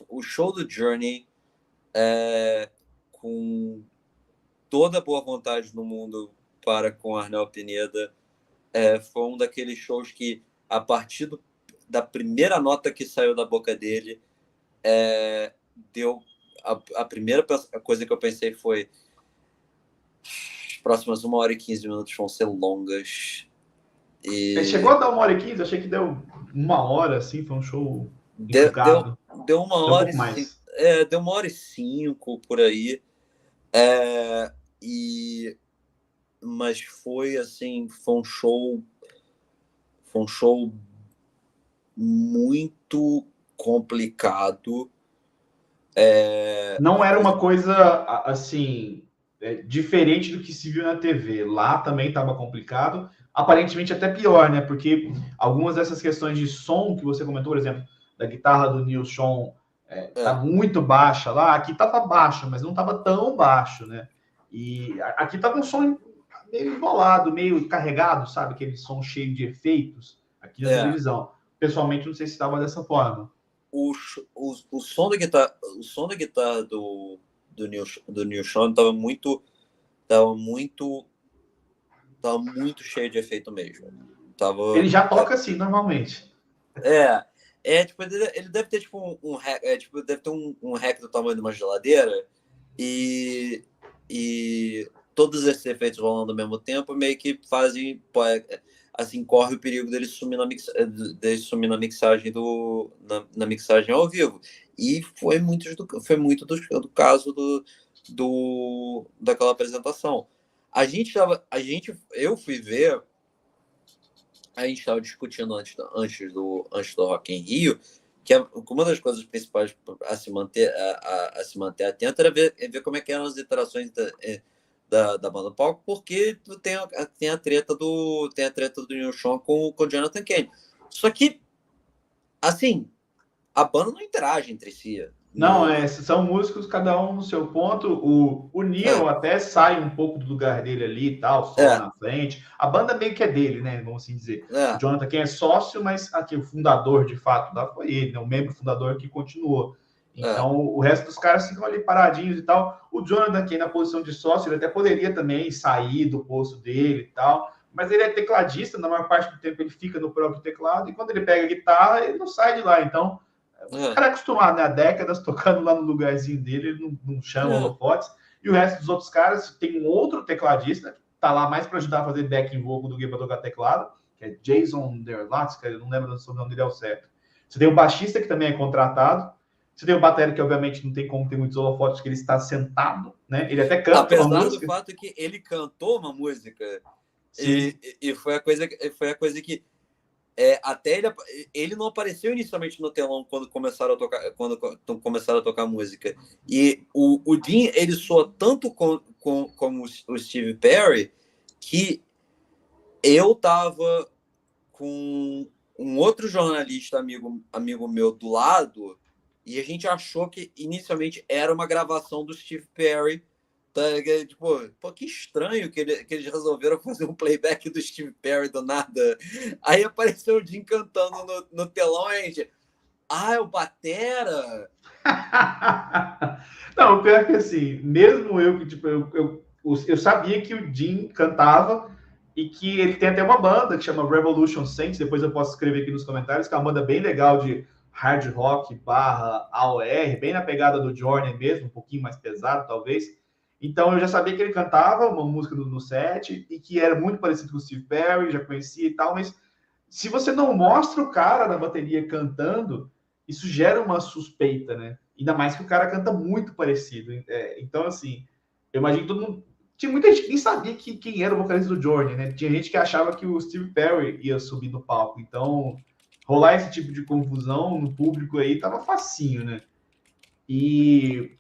o show do Journey, com toda a boa vontade do mundo para com Arnel Pineda, foi um daqueles shows que, a partir da primeira nota que saiu da boca dele, deu a primeira coisa que eu pensei foi: as próximas 1h15 vão ser longas. Ele chegou a dar 1h15, eu achei que deu 1 hora, assim, foi um show enxugado. Deu 1h05, deu 1h05 por aí. Mas foi assim, foi um show muito complicado. Não era uma coisa assim diferente do que se viu na TV. Lá também estava complicado, aparentemente até pior, né? Porque algumas dessas questões de som que você comentou, por exemplo, da guitarra do Neil Schon tá muito baixa lá. Aqui estava baixa, mas não estava tão baixo, né? E aqui estava um som meio embolado, meio carregado, sabe? Aquele som cheio de efeitos aqui na televisão. Pessoalmente, não sei se estava dessa forma. O som da guitarra do Neil Schon estava muito cheio de efeito mesmo. Ele já toca assim, normalmente. Tipo, ele deve ter tipo deve ter um rack do tamanho de uma geladeira e todos esses efeitos rolando ao mesmo tempo meio que fazem, assim, corre o perigo dele sumir na mixagem na mixagem ao vivo. E foi muito do caso daquela apresentação. Eu fui ver, a gente estava discutindo antes do Rock in Rio, que uma das coisas principais a se manter atento era ver como é que eram as interações da banda no palco, porque tem a treta do Neil Schon com o Jonathan Cain. Só que, assim, a banda não interage entre si. Não, são músicos, cada um no seu ponto. O Neil até sai um pouco do lugar dele ali e tal, só na frente. A banda meio que é dele, né? Vamos assim dizer. O Jonathan Cain é sócio, mas aqui o fundador, de fato, foi ele, né? O membro fundador que continuou. Então, o resto dos caras ficam ali paradinhos e tal. O Jonathan Cain, na posição de sócio, ele até poderia também sair do posto dele e tal. Mas ele é tecladista, na maior parte do tempo ele fica no próprio teclado. E quando ele pega a guitarra, ele não sai de lá. Então, o cara é acostumado, né? Há décadas tocando lá no lugarzinho dele, ele não chama holofotes. E o resto dos outros caras, tem um outro tecladista, que tá lá mais para ajudar a fazer backing vocal do que para tocar teclado, que é Jason Derlatz, eu não lembro se o nome dele é o certo. Você tem o baixista, que também é contratado. Você tem o batera, que obviamente não tem como ter muitos holofotes, porque ele está sentado, né? Ele até canta uma música. Apesar do fato que ele cantou uma música, e foi a coisa que até ele não apareceu inicialmente no telão quando começaram a tocar música. E o Dean, ele soa tanto como o Steve Perry, que eu tava com um outro jornalista amigo meu do lado, e a gente achou que inicialmente era uma gravação do Steve Perry. Tipo, pô, que estranho que eles resolveram fazer um playback do Steve Perry do nada. Aí apareceu o Jim cantando no telão, e a gente... é o batera? Não, o pior é que assim, mesmo eu que, tipo, eu sabia que o Jim cantava e que ele tem até uma banda que chama Revolution Saints, depois eu posso escrever aqui nos comentários, que é uma banda bem legal de hard rock / AOR, bem na pegada do Journey mesmo, um pouquinho mais pesado, talvez. Então eu já sabia que ele cantava uma música no set e que era muito parecido com o Steve Perry, já conhecia e tal, mas se você não mostra o cara na bateria cantando, isso gera uma suspeita, né? Ainda mais que o cara canta muito parecido. Então, assim, eu imagino que todo mundo... Tinha muita gente que nem sabia quem era o vocalista do Journey, né? Tinha gente que achava que o Steve Perry ia subir no palco. Então, rolar esse tipo de confusão no público aí tava facinho, né? E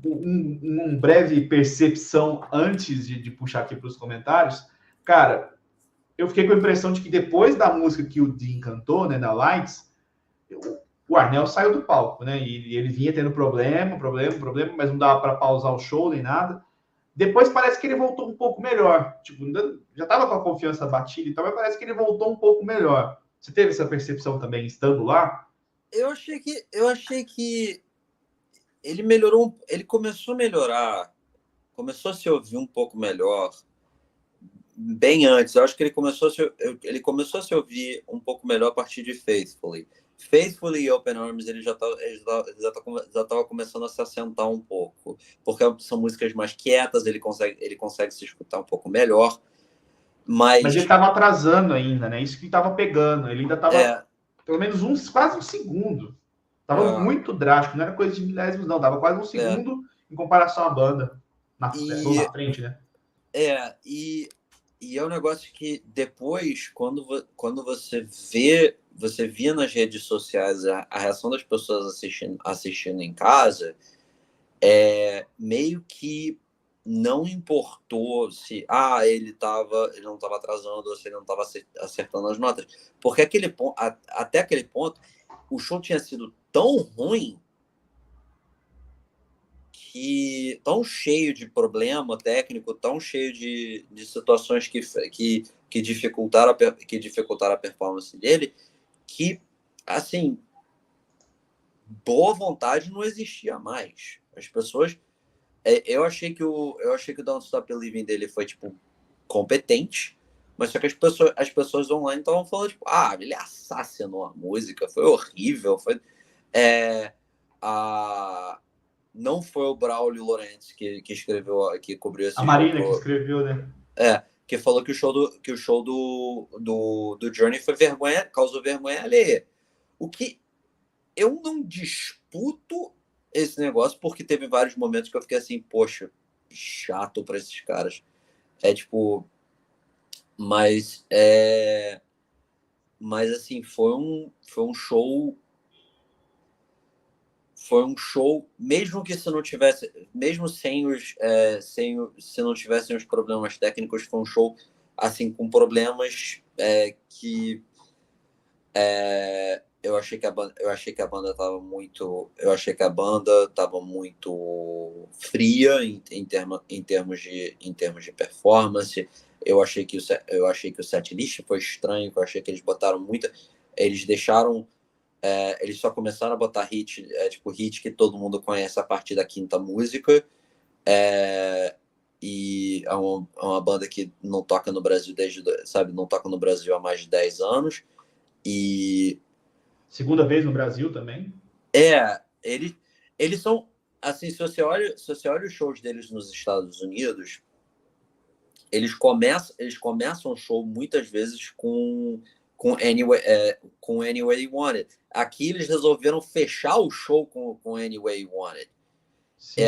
um breve percepção antes de puxar aqui para os comentários. Cara, eu fiquei com a impressão de que depois da música que o Dean cantou, né, na Lights, o Arnel saiu do palco, né? E ele vinha tendo problema, mas não dava para pausar o show nem nada. Depois parece que ele voltou um pouco melhor. Tipo, já estava com a confiança batida e tal, mas parece que ele voltou um pouco melhor. Você teve essa percepção também estando lá? eu achei que ele melhorou, ele começou a melhorar, começou a se ouvir um pouco melhor bem antes. Eu acho que ele começou a se ouvir um pouco melhor a partir de Faithfully. Faithfully e Open Arms ele já tava começando a se assentar um pouco, porque são músicas mais quietas, ele consegue se escutar um pouco melhor, Mas ele mas estava atrasando ainda, né? Isso que estava pegando. Ele ainda estava, é, pelo menos quase um segundo. Tava é, muito drástico, não era coisa de milésimos, não. Tava quase um é. segundo em comparação à banda. Ou na E frente, né? É, e é um negócio que depois, quando você via nas redes sociais a reação das pessoas assistindo em casa, meio que não importou se ele não estava atrasando ou se ele não estava acertando as notas. Porque até aquele ponto, o show tinha sido tão ruim tão cheio de problema técnico, tão cheio de situações que dificultaram a performance dele, que, assim, boa vontade não existia mais. As pessoas... eu achei que o Don't Stop Believing dele foi, tipo, competente, mas só que as pessoas online estavam falando, tipo, ele assassinou a música, foi horrível, é, a, não foi o Braulio Lorentz que escreveu, que cobriu A esse show Marina que pro. escreveu, né? Que falou que o show do Journey causou vergonha alheia. O que eu não disputo esse negócio, porque teve vários momentos que eu fiquei assim, poxa, chato pra esses caras. Tipo. Mas Mas assim, foi um show. Foi um show, mesmo que se não tivesse, mesmo se não tivessem os problemas técnicos, foi um show assim com problemas que eu achei que a banda estava muito fria em termos de performance. Eu achei que o setlist foi estranho, eu achei que eles deixaram eles só começaram a botar hit, tipo, hit que todo mundo conhece a partir da quinta música. E é uma banda que não toca no Brasil não toca no Brasil há mais de 10 anos. E Segunda vez no Brasil também. eles são, assim, se você olha os shows deles nos Estados Unidos, eles começam o show muitas vezes com Anyway You Want It. Aqui eles resolveram fechar o show com Anyway You Want It. Sim,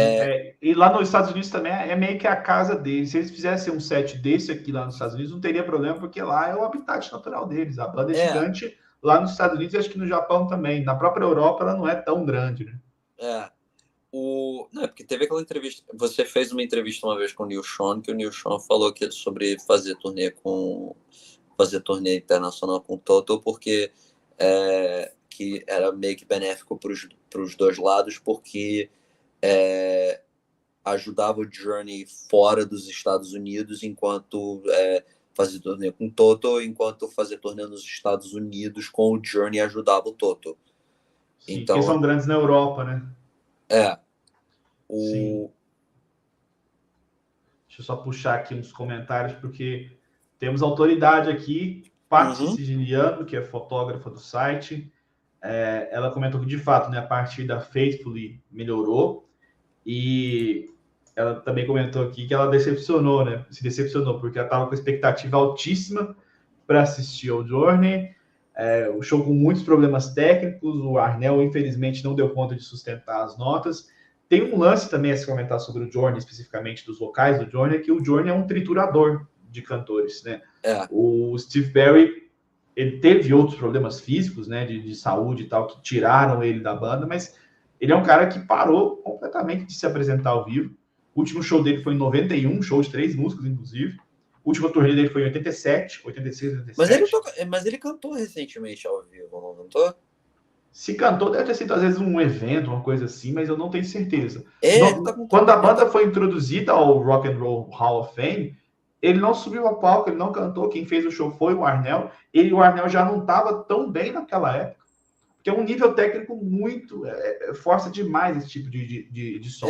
e lá nos Estados Unidos também é meio que a casa deles. Se eles fizessem um set desse aqui lá nos Estados Unidos, não teria problema, porque lá é o habitat natural deles. A banda é É, gigante lá nos Estados Unidos e acho que no Japão também. Na própria Europa ela não é tão grande, né? é. Não, porque teve aquela entrevista. Você fez uma entrevista uma vez com o Neil Schon, que o Neil Schon falou sobre fazer turnê internacional com o Toto, porque que era meio que benéfico para os dois lados, porque ajudava o Journey fora dos Estados Unidos, enquanto fazer turnê com o Toto, enquanto fazer turnê nos Estados Unidos com o Journey ajudava o Toto. Sim, porque Então, são grandes na Europa, né? Sim. o Deixa eu só puxar aqui uns comentários, porque temos autoridade aqui, Paty Uhum. Siciliano, que é fotógrafa do site. Ela comentou que, de fato, né, a partir da Faithfully melhorou. E ela também comentou aqui que ela decepcionou, né? Se decepcionou, porque ela estava com expectativa altíssima para assistir ao Journey. O show com muitos problemas técnicos, o Arnel, infelizmente, não deu conta de sustentar as notas. Tem um lance também a se comentar sobre o Journey, especificamente dos vocais do Journey, que o Journey é um triturador de cantores, né? O Steve Perry, ele teve outros problemas físicos, né, de saúde e tal, que tiraram ele da banda, mas ele é um cara que parou completamente de se apresentar ao vivo. O último show dele foi em 91, show de 3 músicos, inclusive. O último turnê dele foi em 87, 86, 87. Mas ele cantou recentemente ao vivo, não cantou? Se cantou, deve ter sido às vezes um evento, uma coisa assim, mas eu não tenho certeza. Ele tá com Quando a ele banda foi introduzida ao Rock and Roll Hall of Fame, ele não subiu ao palco, ele não cantou. Quem fez o show foi o Arnel. O Arnel já não estava tão bem naquela época. que é um nível técnico muito... força demais esse tipo de som.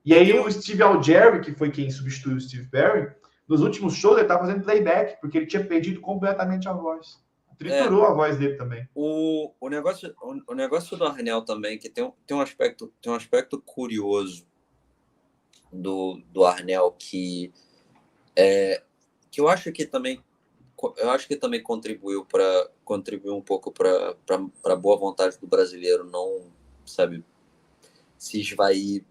E aí o Steve Algeri, que foi quem substituiu o Steve Perry, nos últimos shows ele estava fazendo playback, porque ele tinha perdido completamente a voz. Triturou a voz dele também. O negócio do Arnel também, que tem um aspecto curioso do Arnel que eu acho que também contribuiu um pouco para a boa vontade do brasileiro não, sabe, se esvair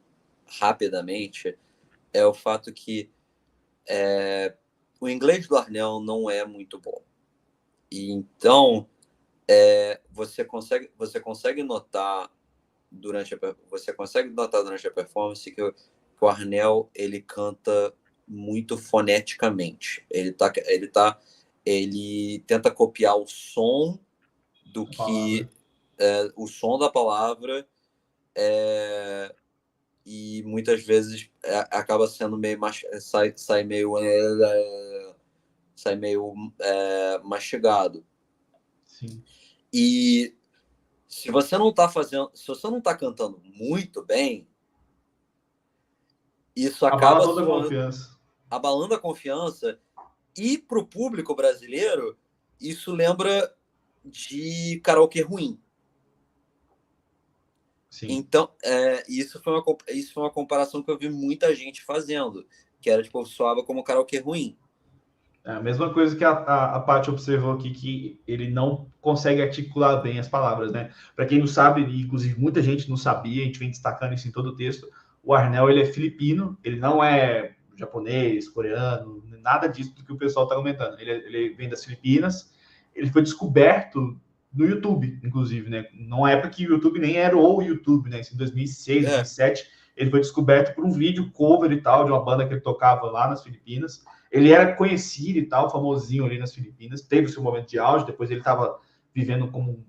rapidamente, é o fato que o inglês do Arnel não é muito bom. E então você consegue notar durante a performance que o Arnel ele canta muito foneticamente. Ele tenta copiar o som do que o som da palavra, e muitas vezes acaba sendo meio sai meio mastigado. Sim. E se você não está cantando muito bem, isso acaba abalando a confiança. E para o público brasileiro, isso lembra de karaokê ruim. Sim. Então, isso foi uma comparação que eu vi muita gente fazendo, que era tipo, soava como karaokê ruim. É a mesma coisa que a Paty observou aqui, que ele não consegue articular bem as palavras, né? Para quem não sabe, e inclusive muita gente não sabia, a gente vem destacando isso em todo o texto, o Arnel, ele é filipino, ele não é japonês, coreano, nada disso do que o pessoal está comentando. Ele vem das Filipinas, ele foi descoberto no YouTube, inclusive, né? Numa época que o YouTube nem era o YouTube, né? Em 2006, 2007, ele foi descoberto por um vídeo cover e tal, de uma banda que ele tocava lá nas Filipinas. Ele era conhecido e tal, famosinho ali nas Filipinas, teve o seu momento de auge, depois ele estava vivendo como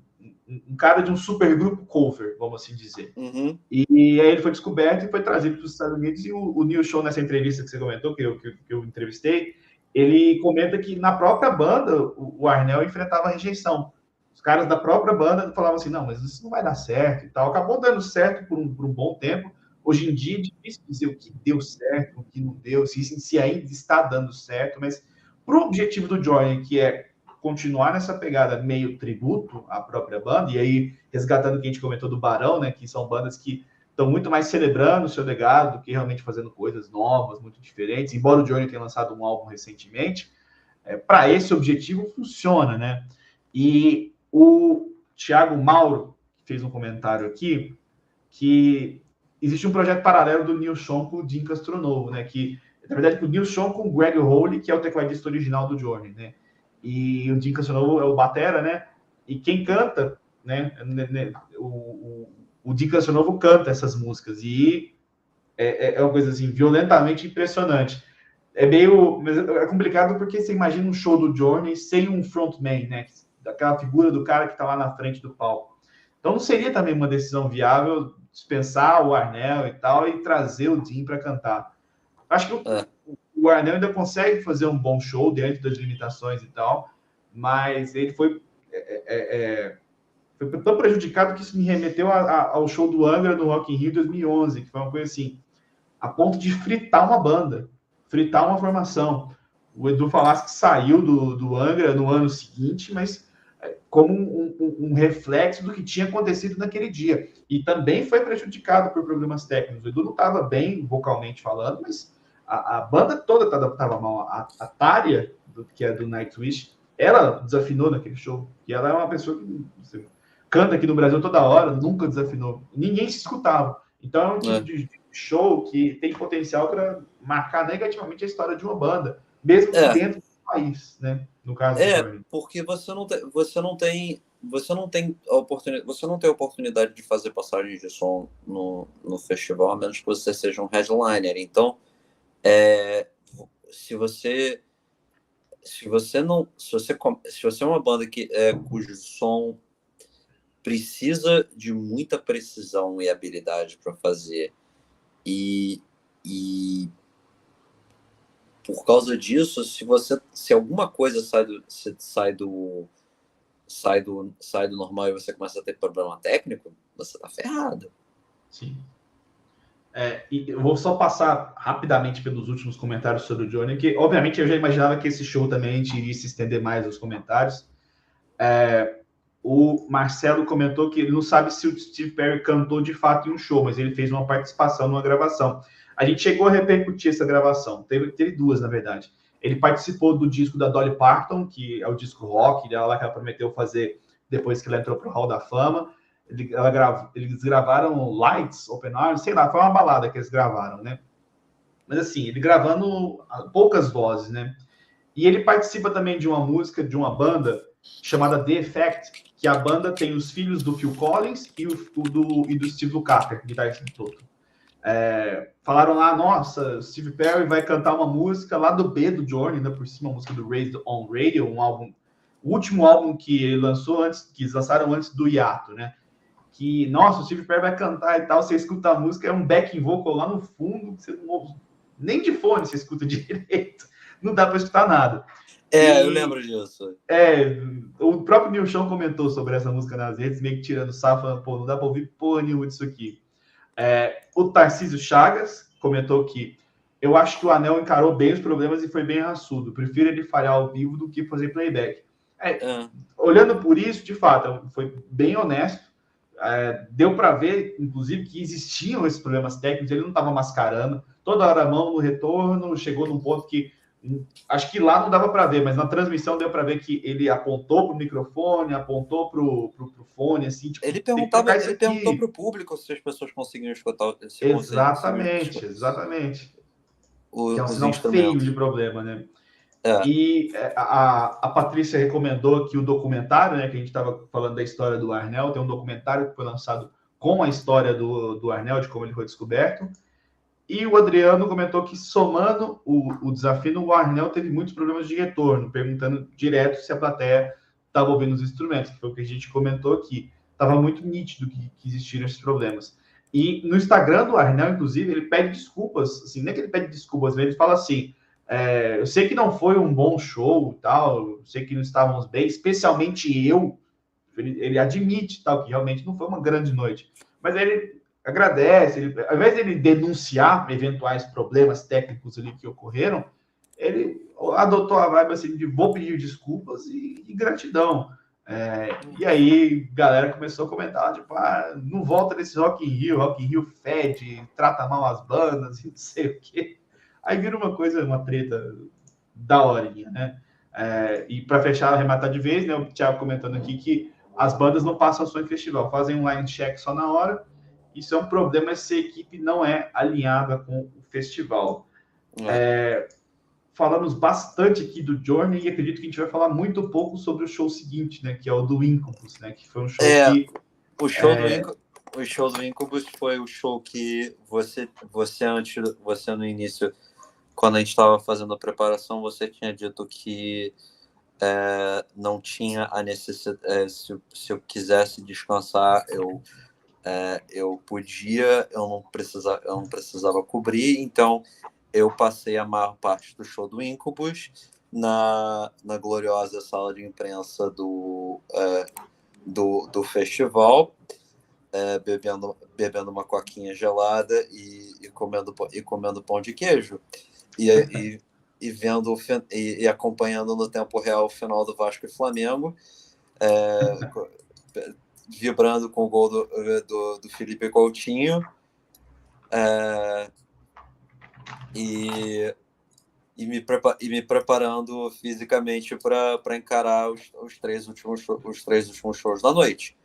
um cara de um super grupo cover, vamos assim dizer. Uhum. E aí ele foi descoberto e foi trazido para os Estados Unidos, e o Neil Schon, nessa entrevista que você comentou, que eu entrevistei, ele comenta que na própria banda, o Arnel enfrentava rejeição. Os caras da própria banda falavam assim, não, mas isso não vai dar certo e tal. Acabou dando certo por um bom tempo. Hoje em dia é difícil dizer o que deu certo, o que não deu, se ainda está dando certo, mas para o objetivo do Journey, que é continuar nessa pegada meio tributo à própria banda, e aí resgatando o que a gente comentou do Barão, né, que são bandas que estão muito mais celebrando o seu legado do que realmente fazendo coisas novas, muito diferentes, embora o Journey tenha lançado um álbum recentemente, para esse objetivo funciona, né? E o Thiago Mauro fez um comentário aqui que existe um projeto paralelo do Neil Schon com o Jim Castronovo, né? Que, na verdade, o Neil Schon com o Greg Hole, que é o tecladista original do Journey, né? E o Jim Castronovo é o batera, né? E quem canta, né? O Jim Castronovo canta essas músicas e é uma coisa assim violentamente impressionante. É complicado porque você imagina um show do Journey sem um frontman, né? Daquela figura do cara que está lá na frente do palco. Então não seria também uma decisão viável dispensar o Arnel e tal e trazer o Jim para cantar. Acho que o Arnel ainda consegue fazer um bom show dentro das limitações e tal, mas ele foi tão prejudicado que isso me remeteu ao show do Angra no Rock in Rio 2011, que foi uma coisa assim, a ponto de fritar uma banda, fritar uma formação. O Edu falasse que saiu do Angra no ano seguinte, mas como um reflexo do que tinha acontecido naquele dia. E também foi prejudicado por problemas técnicos. O Edu não estava bem vocalmente falando, mas a banda toda estava mal. A Tária, que é do Nightwish, ela desafinou naquele show. E ela é uma pessoa que canta aqui no Brasil toda hora, nunca desafinou. Ninguém se escutava. Então é um tipo de show que tem potencial para marcar negativamente a história de uma banda, mesmo dentro do país, né? No caso do porque você não tem a oportunidade de fazer passagem de som no festival, a menos que você seja um headliner. Então, se você é uma banda cujo som precisa de muita precisão e habilidade para fazer, e por causa disso, se alguma coisa sai do sai do normal e você começa a ter problema técnico, você tá ferrado. Sim. E eu vou só passar rapidamente pelos últimos comentários sobre o Johnny, que obviamente eu já imaginava que esse show também a gente iria se estender mais nos comentários. O Marcelo comentou que ele não sabe se o Steve Perry cantou de fato em um show, mas ele fez uma participação numa gravação. A gente chegou a repercutir essa gravação, teve duas, na verdade. Ele participou do disco da Dolly Parton, que é o disco rock, lá que ela prometeu fazer depois que ela entrou para o Hall da Fama. Eles gravaram Lights, Open Arms, sei lá, foi uma balada que eles gravaram, né? Mas assim, ele gravando poucas vozes, né? E ele participa também de uma música de uma banda chamada The Effect, que a banda tem os filhos do Phil Collins e do Steve Lukather, guitarrista do Toto. Falaram lá, nossa, Steve Perry vai cantar uma música lá do B do Journey, né, por cima, a música do Raised on Radio, o último álbum que ele lançou que eles lançaram antes do hiato, né? Que, nossa, o Steve Perry vai cantar e tal, você escuta a música, é um backing vocal lá no fundo, você não ouve, nem de fone você escuta direito, não dá para escutar nada. Eu lembro disso. O próprio Neil Sean comentou sobre essa música nas redes, meio que tirando sarro, falando, pô, não dá para ouvir porra nenhuma disso aqui. O Tarcísio Chagas comentou que eu acho que o Anel encarou bem os problemas e foi bem raçudo. Prefiro ele falhar ao vivo do que fazer playback. Olhando por isso, de fato, foi bem honesto. Deu para ver, inclusive, que existiam esses problemas técnicos. Ele não estava mascarando. Toda hora a mão no retorno, chegou num ponto que acho que lá não dava para ver, mas na transmissão deu para ver que ele apontou para o microfone, apontou para o fone, assim. Tipo, ele perguntou para o público se as pessoas conseguiam escutar. Exatamente. Que é um sinal feio de problema, né? E a Patrícia recomendou aqui o documentário, né? Que a gente estava falando da história do Arnel. Tem um documentário que foi lançado com a história do Arnel, de como ele foi descoberto. E o Adriano comentou que, somando o desafio, o Arnel teve muitos problemas de retorno, perguntando direto se a plateia estava ouvindo os instrumentos, que foi o que a gente comentou aqui. Estava muito nítido que existiram esses problemas. E no Instagram do Arnel, inclusive, ele pede desculpas, assim, não é que ele pede desculpas, mas ele fala assim, eu sei que não foi um bom show e tal, eu sei que não estávamos bem, especialmente eu, ele admite tal, que realmente não foi uma grande noite, mas ele agradece, ao invés de ele denunciar eventuais problemas técnicos ali que ocorreram, ele adotou a vibe assim de vou pedir desculpas e gratidão. E aí, galera começou a comentar, tipo, não volta nesse Rock in Rio fede, trata mal as bandas e não sei o quê. Aí vira uma treta da horinha, né? E para fechar, arrematar de vez, né? O Thiago comentando aqui que as bandas não passam só em festival, fazem um line check só na hora. Isso é um problema se a equipe não é alinhada com o festival. Falamos bastante aqui do Journey e acredito que a gente vai falar muito pouco sobre o show seguinte, né? Que é o do Incubus, né? Que foi um show que... O show do Incubus foi o show que você no início, quando a gente estava fazendo a preparação, você tinha dito que não tinha a necessidade... se eu quisesse descansar, eu podia, eu não precisava cobrir, então eu passei a maior parte do show do Incubus na gloriosa sala de imprensa do festival, bebendo uma coquinha gelada e comendo pão de queijo e vendo e acompanhando no tempo real o final do Vasco e Flamengo, vibrando com o gol do Felipe Coutinho, e me preparando fisicamente para encarar os três últimos shows da noite.